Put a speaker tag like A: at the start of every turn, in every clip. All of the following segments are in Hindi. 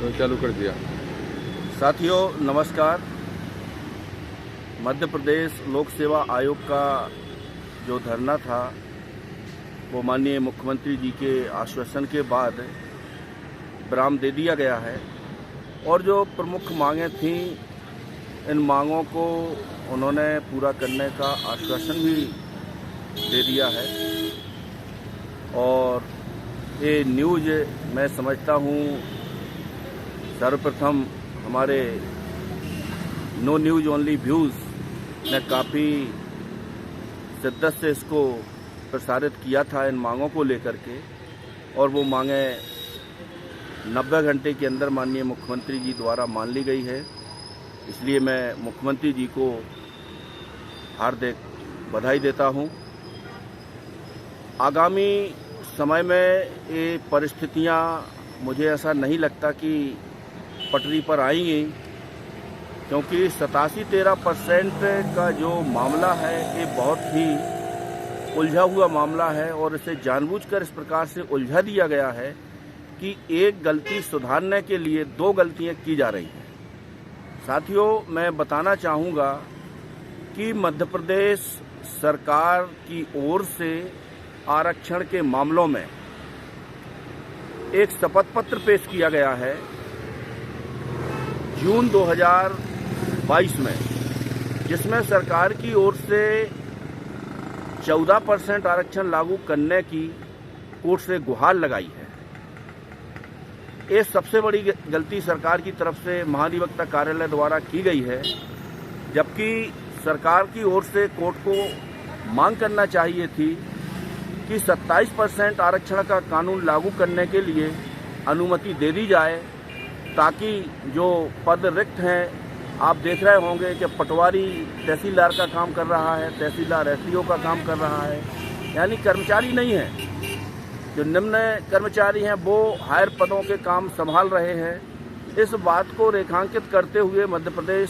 A: तो चालू कर दिया।
B: साथियों नमस्कार। मध्य प्रदेश लोक सेवा आयोग का जो धरना था वो माननीय मुख्यमंत्री जी के आश्वासन के बाद विराम दे दिया गया है और जो प्रमुख मांगें थीं इन मांगों को उन्होंने पूरा करने का आश्वासन भी दे दिया है। और ये न्यूज़ मैं समझता हूँ सर्वप्रथम हमारे नो न्यूज़ ओनली व्यूज़ ने काफ़ी शिद्दत से इसको प्रसारित किया था इन मांगों को लेकर के, और वो मांगें 90 घंटे के अंदर माननीय मुख्यमंत्री जी द्वारा मान ली गई है। इसलिए मैं मुख्यमंत्री जी को हार्दिक बधाई देता हूं। आगामी समय में ये परिस्थितियां मुझे ऐसा नहीं लगता कि पटरी पर आएंगी, क्योंकि 87-13% का जो मामला है ये बहुत ही उलझा हुआ मामला है और इसे जानबूझकर इस प्रकार से उलझा दिया गया है कि एक गलती सुधारने के लिए 2 गलतियां की जा रही हैं। साथियों, मैं बताना चाहूँगा कि मध्य प्रदेश सरकार की ओर से आरक्षण के मामलों में एक शपथ पत्र पेश किया गया है जून 2022 में, जिसमें सरकार की ओर से 14% आरक्षण लागू करने की कोर्ट से गुहार लगाई है। ये सबसे बड़ी गलती सरकार की तरफ से महाधिवक्ता कार्यालय द्वारा की गई है, जबकि सरकार की ओर से कोर्ट को मांग करना चाहिए थी कि 27% आरक्षण का कानून लागू करने के लिए अनुमति दे दी जाए, ताकि जो पद रिक्त हैं, आप देख रहे होंगे कि पटवारी तहसीलदार का काम कर रहा है, तहसीलदार एसडीओ का काम कर रहा है, यानी कर्मचारी नहीं हैं। जो निम्न कर्मचारी हैं वो हायर पदों के काम संभाल रहे हैं। इस बात को रेखांकित करते हुए मध्य प्रदेश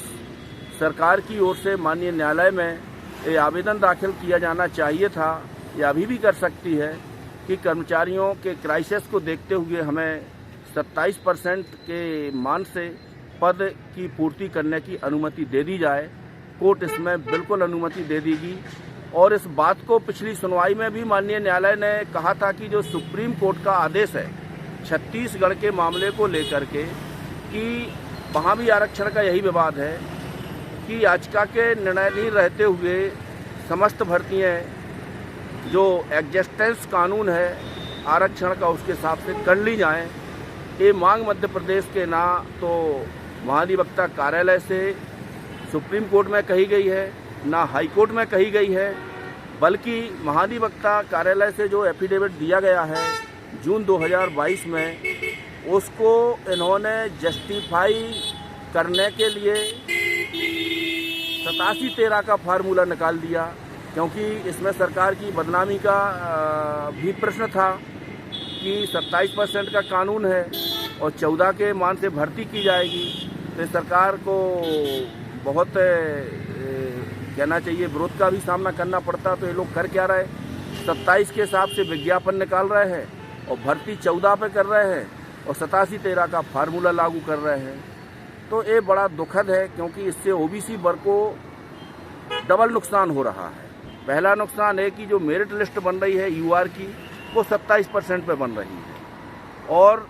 B: सरकार की ओर से माननीय न्यायालय में ये आवेदन दाखिल किया जाना चाहिए था, या अभी भी कर सकती है, कि कर्मचारियों के क्राइसिस को देखते हुए हमें 27% के मान से पद की पूर्ति करने की अनुमति दे दी जाए। कोर्ट इसमें बिल्कुल अनुमति दे देगी। और इस बात को पिछली सुनवाई में भी माननीय न्यायालय ने कहा था कि जो सुप्रीम कोर्ट का आदेश है छत्तीसगढ़ के मामले को लेकर के, कि वहाँ भी आरक्षण का यही विवाद है कि याचिका के निर्णय रहते हुए समस्त भर्तियाँ जो एग्जिस्टेंस कानून है आरक्षण का उसके हिसाब से कर ली जाएं। ये मांग मध्य प्रदेश के ना तो महाधिवक्ता कार्यालय से सुप्रीम कोर्ट में कही गई है, ना हाई कोर्ट में कही गई है, बल्कि महाधिवक्ता कार्यालय से जो एफिडेविट दिया गया है जून 2022 में, उसको इन्होंने जस्टिफाई करने के लिए 87-13 का फार्मूला निकाल दिया, क्योंकि इसमें सरकार की बदनामी का भी प्रश्न था कि 27% का कानून है और 14 के मान से भर्ती की जाएगी। तो सरकार को बहुत कहना चाहिए विरोध का भी सामना करना पड़ता। तो ये लोग कर क्या रहे, 27 के हिसाब से विज्ञापन निकाल रहे हैं और भर्ती 14 पे कर रहे हैं और 87-13 का फार्मूला लागू कर रहे हैं। तो ये बड़ा दुखद है, क्योंकि इससे ओबीसी वर्ग को डबल नुकसान हो रहा है। पहला नुकसान है कि जो मेरिट लिस्ट बन रही है यूआर की, वो 27% पे बन रही है, और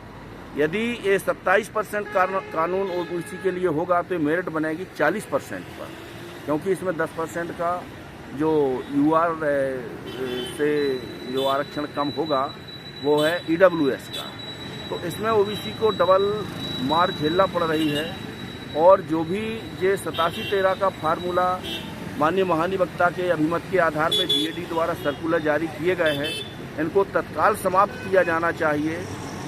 B: यदि ये 27% कानून ओबीसी के लिए होगा तो मेरिट बनेगी 40% पर, क्योंकि इसमें 10% का जो यूआर से जो आरक्षण कम होगा वो है ईडब्ल्यूएस का। तो इसमें ओबीसी को डबल मार झेलना पड़ रही है। और जो भी ये 87-13 का फार्मूला माननीय महाधिवक्ता के अभिमत के आधार पर जीएडी द्वारा सर्कुलर जारी किए गए हैं, इनको तत्काल समाप्त किया जाना चाहिए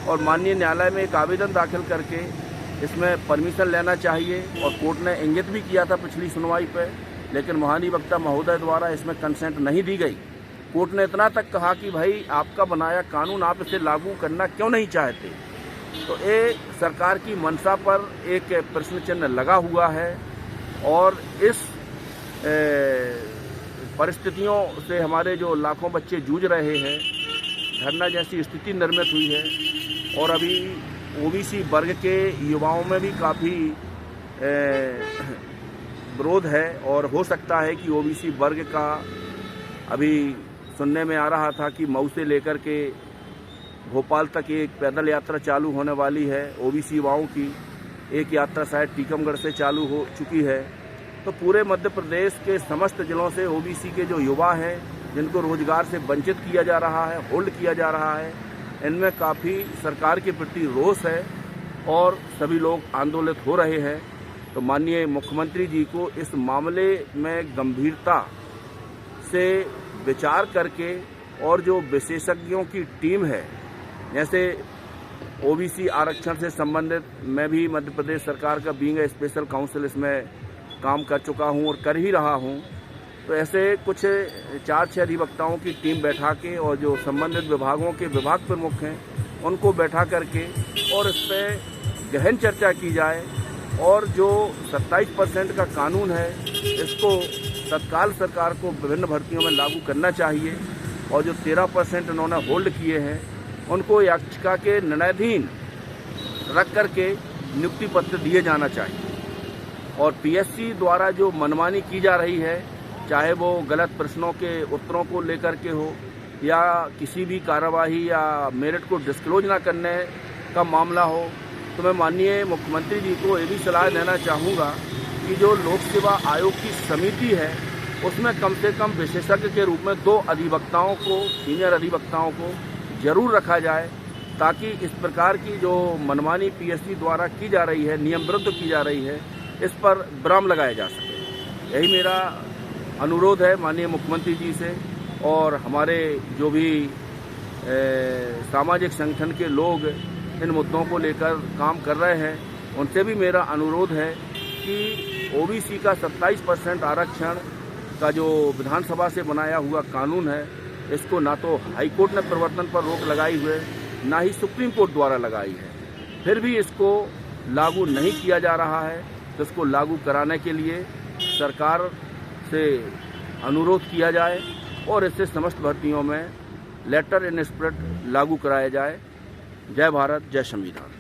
B: और माननीय न्यायालय में एक आवेदन दाखिल करके इसमें परमिशन लेना चाहिए। और कोर्ट ने इंगित भी किया था पिछली सुनवाई पे, लेकिन महाधिवक्ता महोदय द्वारा इसमें कंसेंट नहीं दी गई। कोर्ट ने इतना तक कहा कि भाई आपका बनाया कानून आप इसे लागू करना क्यों नहीं चाहते। तो ये सरकार की मंशा पर एक प्रश्न चिन्ह लगा हुआ है और इस परिस्थितियों से हमारे जो लाखों बच्चे जूझ रहे हैं, धरना जैसी स्थिति निर्मित हुई है। और अभी ओबीसी वर्ग के युवाओं में भी काफ़ी विरोध है और हो सकता है कि ओबीसी वर्ग का अभी सुनने में आ रहा था कि मऊ से लेकर के भोपाल तक एक पैदल यात्रा चालू होने वाली है। ओबीसी युवाओं की एक यात्रा शायद टीकमगढ़ से चालू हो चुकी है। तो पूरे मध्य प्रदेश के समस्त जिलों से ओबीसी के जो युवा हैं, जिनको रोजगार से वंचित किया जा रहा है, होल्ड किया जा रहा है, इनमें काफ़ी सरकार के प्रति रोष है और सभी लोग आंदोलित हो रहे हैं। तो माननीय मुख्यमंत्री जी को इस मामले में गंभीरता से विचार करके और जो विशेषज्ञों की टीम है, जैसे ओबीसी आरक्षण से संबंधित मैं भी मध्य प्रदेश सरकार का बीइंग ए स्पेशल काउंसिल इसमें काम कर चुका हूं और कर ही रहा हूं, तो ऐसे कुछ 4-6 अधिवक्ताओं की टीम बैठा के और जो संबंधित विभागों के विभाग प्रमुख हैं उनको बैठा करके और इस पर गहन चर्चा की जाए और जो 27% का कानून है इसको तत्काल सरकार को विभिन्न भर्तियों में लागू करना चाहिए और जो 13% उन्होंने होल्ड किए हैं उनको याचिका के निर्णयाधीन रख करके नियुक्ति पत्र दिए जाना चाहिए। और पीएससी द्वारा जो मनमानी की जा रही है, चाहे वो गलत प्रश्नों के उत्तरों को लेकर के हो या किसी भी कार्यवाही या मेरिट को डिस्क्लोज ना करने का मामला हो, तो मैं माननीय मुख्यमंत्री जी को ये भी सलाह देना चाहूँगा कि जो लोक सेवा आयोग की समिति है उसमें कम से कम विशेषज्ञ के रूप में 2 अधिवक्ताओं को, सीनियर अधिवक्ताओं को जरूर रखा जाए, ताकि इस प्रकार की जो मनमानी पीएससी द्वारा की जा रही है, नियम विरुद्ध की जा रही है, इस पर विराम लगाया जा सके। यही मेरा अनुरोध है माननीय मुख्यमंत्री जी से और हमारे जो भी सामाजिक संगठन के लोग इन मुद्दों को लेकर काम कर रहे हैं, उनसे भी मेरा अनुरोध है कि ओबीसी का 27% आरक्षण का जो विधानसभा से बनाया हुआ कानून है, इसको ना तो हाईकोर्ट ने प्रवर्तन पर रोक लगाई हुई, ना ही सुप्रीम कोर्ट द्वारा लगाई है, फिर भी इसको लागू नहीं किया जा रहा है। तो इसको लागू कराने के लिए सरकार से अनुरोध किया जाए और इससे समस्त भर्तियों में लेटर इन स्पिरिट लागू कराया जाए। जय भारत, जय संविधान।